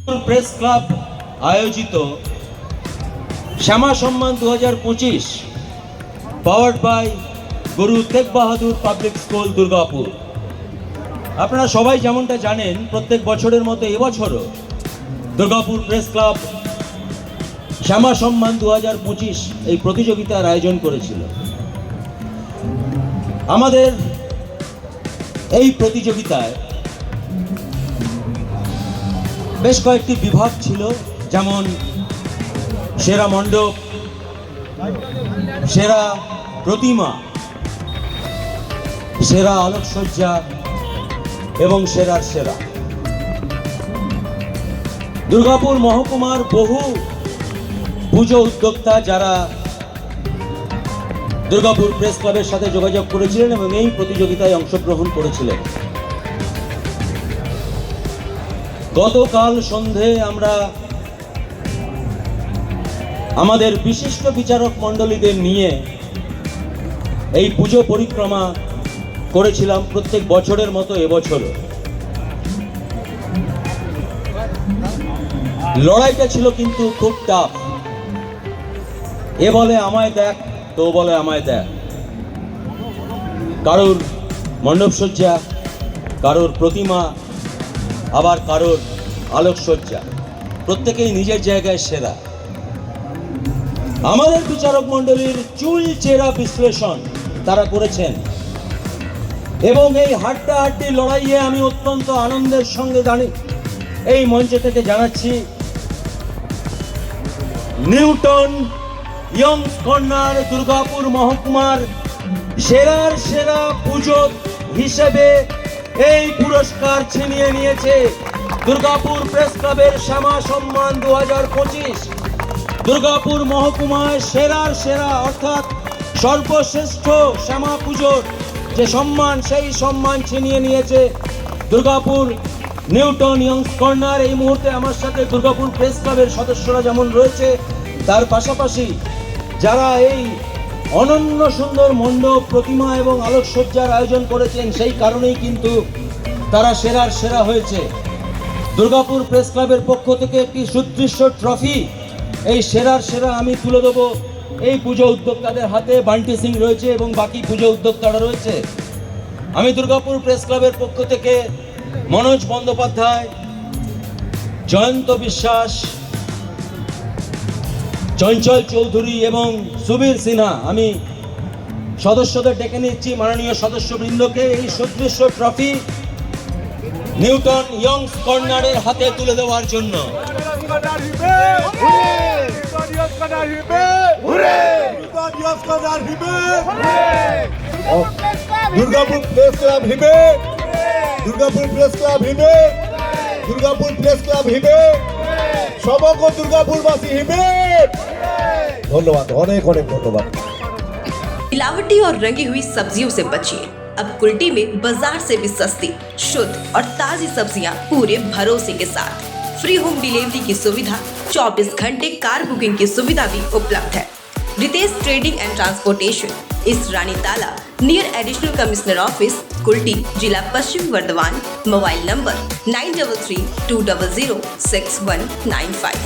Press club আয়োজিত শ্যামা সম্মান 2025 powered by Guru Tegh Bahadur public school Durgapur. আপনারা সবাই যেমনটা জানেন, প্রত্যেক বছরের মতো এবছরও দুর্গাপুর প্রেস ক্লাব শ্যামা সম্মান 2025 এই প্রতিযোগিতার আয়োজন করেছিল। আমাদের এই প্রতিযোগিতায় বেশ কয়েকটি বিভাগ ছিল, যেমন সেরা মণ্ডপ, সেরা প্রতিমা, সেরা আলোকসজ্জা এবং সেরার সেরা। দুর্গাপুর মহকুমার বহু পুজো উদ্যোক্তা যারা দুর্গাপুর প্রেস ক্লাবের সাথে যোগাযোগ করেছিলেন এবং এই প্রতিযোগিতায় অংশগ্রহণ করেছিলেন। গতকাল সন্ধে আমরা আমাদের বিশিষ্ট বিচারক মণ্ডলীদের নিয়ে এই পুজো পরিক্রমা করেছিলাম প্রত্যেক বছরের মতো এবছরও। লড়াইটা ছিল কিন্তু খুব টাফ। এ বলে আমায় দেখ, তো বলে আমায় দেখ। কারোর মণ্ডপসজ্জা, কারোর প্রতিমা, আবার কারোর আলোকসজ্জা, প্রত্যেকেই নিজের জায়গায় সেরা। আমাদের বিচারক মণ্ডলীর চুল চেরা বিশ্লেষণ তারা করেছেন এবং এই হাড্ডাহাড্ডি লড়াইয়ে আমি অত্যন্ত আনন্দের সঙ্গে এই মঞ্চ থেকে জানাচ্ছি, নিউটন ইয়ংস কর্নার দুর্গাপুর মহকুমার সেরার সেরা পুজো হিসেবে এই পুরস্কার ছিনিয়ে নিয়েছে দুর্গাপুর প্রেস ক্লাবের শ্যামা সম্মান 2025। দুর্গাপুর মহকুমায় সেরার সেরা অর্থাৎ সর্বশ্রেষ্ঠ শ্যামা পুজোর যে সম্মান, সেই সম্মান ছিনিয়ে নিয়েছে দুর্গাপুর নিউটন ইয়ংস কর্নার। এই মুহূর্তে আমার সাথে দুর্গাপুর প্রেস ক্লাবের সদস্যরা যেমন রয়েছে, তার পাশাপাশি যারা এই অনন্য সুন্দর মণ্ডপ, প্রতিমা এবং আলোকসজ্জার আয়োজন করেছেন, সেই কারণেই কিন্তু তারা সেরার সেরা হয়েছে। দুর্গাপুর প্রেস ক্লাবের পক্ষ থেকে একটি সুদৃশ্য ট্রফি এই সেরার সেরা আমি তুলে দেবো এই পুজো উদ্যোক্তাদের হাতে। বান্টি সিং রয়েছে এবং বাকি পুজো উদ্যোক্তারা রয়েছে। আমি দুর্গাপুর প্রেস ক্লাবের পক্ষ থেকে মনোজ বন্দ্যোপাধ্যায়, জয়ন্ত বিশ্বাস, চঞ্চল চৌধুরী এবং সুবীর সিনহা, আমি সদস্যদের ডেকে নিচ্ছি, মাননীয় সদস্যবৃন্দকে এই সুদৃশ্য ট্রফি নিউটন ইয়ংস কর্নারের হাতে তুলে দেওয়ার জন্য। দুর্গাপুর প্রেস ক্লাব হিবে, দুর্গাপুর প্রেস ক্লাব হিবে, দুর্গাপুর প্রেস ক্লাব হিবে, সমগ্র দুর্গাপুরবাসী হিবে। ধন্যবাদ, অনেক অনেক ধন্যবাদ। मिलावटी और रंगी हुई सब्जियों से बचिए। अब कुल्टी में बाजार से भी सस्ती, शुद्ध और ताजी सब्जियां पूरे भरोसे के साथ। फ्री होम डिलीवरी की सुविधा, 24 घंटे कार बुकिंग की सुविधा भी उपलब्ध है। रितेश ट्रेडिंग एंड ट्रांसपोर्टेशन इस रानी ताला near additional commissioner office, Kulti, जिला पश्चिम वर्धमान। Mobile number 9332006195।